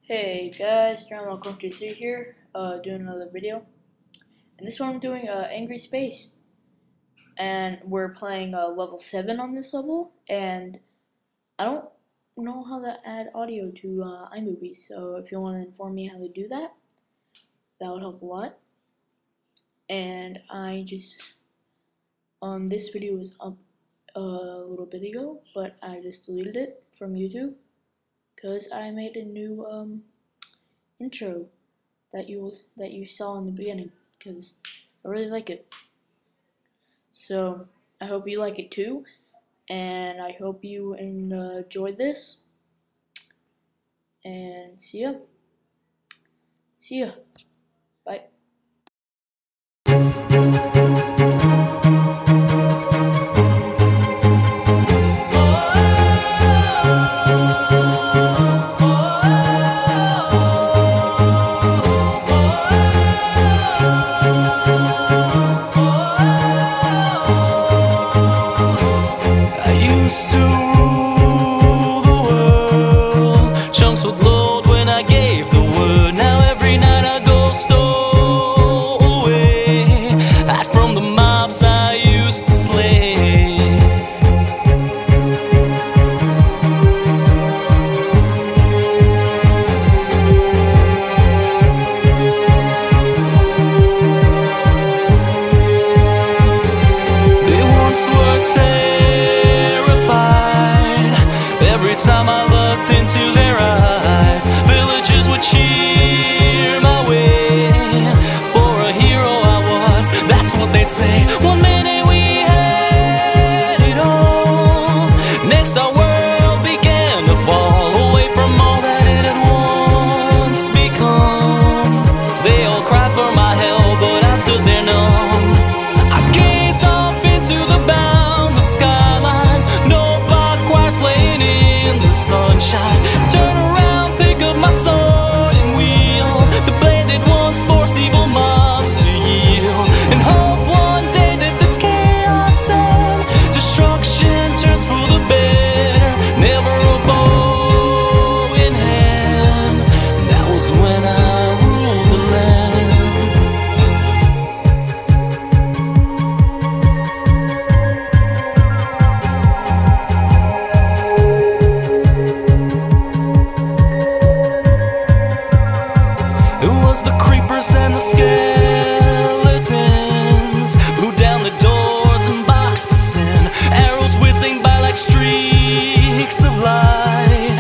Hey guys, Drama123 here, doing another video. And this one I'm doing Angry Space. And we're playing level 7 on this level, and I don't know how to add audio to iMovie, so if you want to inform me how to do that, that would help a lot. And this video was up a little bit ago, but I just deleted it from YouTube because I made a new intro that you saw in the beginning, because I really like it. So I hope you like it too, and I hope you enjoy this. And see ya. Bye. Used to rule the world. Chunks would load when I gave the word. Now every night I go stowaway, hide from the mobs I used to slay. They once were every time I looked into their eyes. Villagers would cheer my way. For a hero I was, that's what they'd say. One minute we had it all, next our world began to fall away from all that it had once become. They all cried for my help, but I stood there numb. I gazed off into the boundless skyline. No block choirs playing in the sunshine. Turn around, pick up my sword and wield the blade that once forced evil mobs to yield, and hope one day that this chaos and destruction turns for the better. Never a bow in hand. That was when I ruled the land. It was the creepers and the skeletons, blew down the doors and boxed us in. Arrows whizzing by like streaks of light.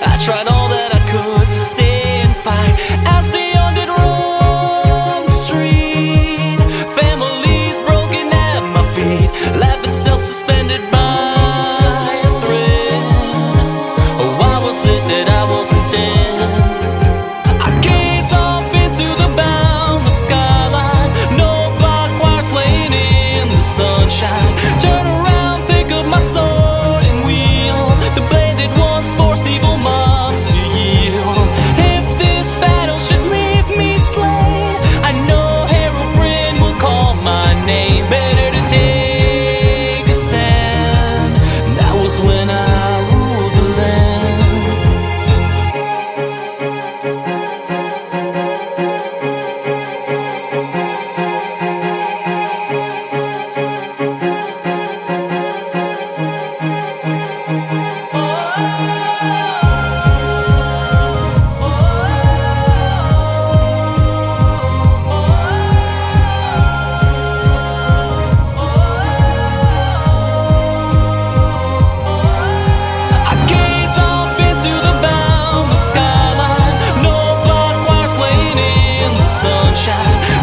I tried all that I could to stay and fight as the undead roamed the street. Families broken at my feet, life itself suspended by a thread. Oh, why was it that I wasn't dead? Turn around, pick up my sword and wield the blade that once forced evil mobs to yield. If this battle should leave me slain, I know Herobrine will call my name. Better to take a stand. That was when I ruled the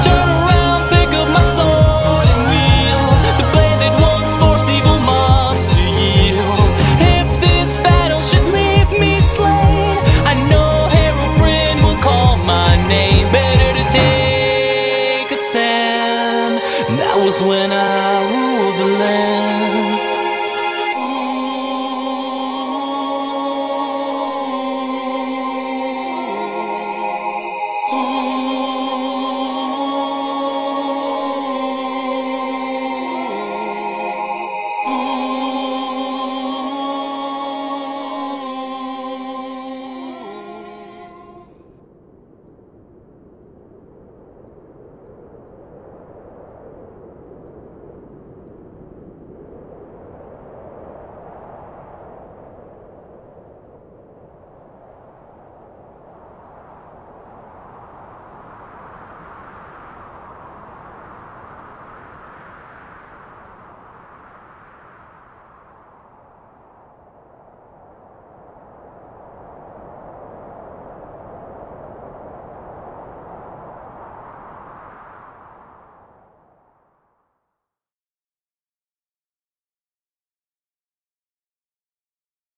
Turn around, pick up my sword and wield the blade that once forced evil mobs to yield. If this battle should leave me slain, I know Herobrine will call my name. Better to take a stand. That was when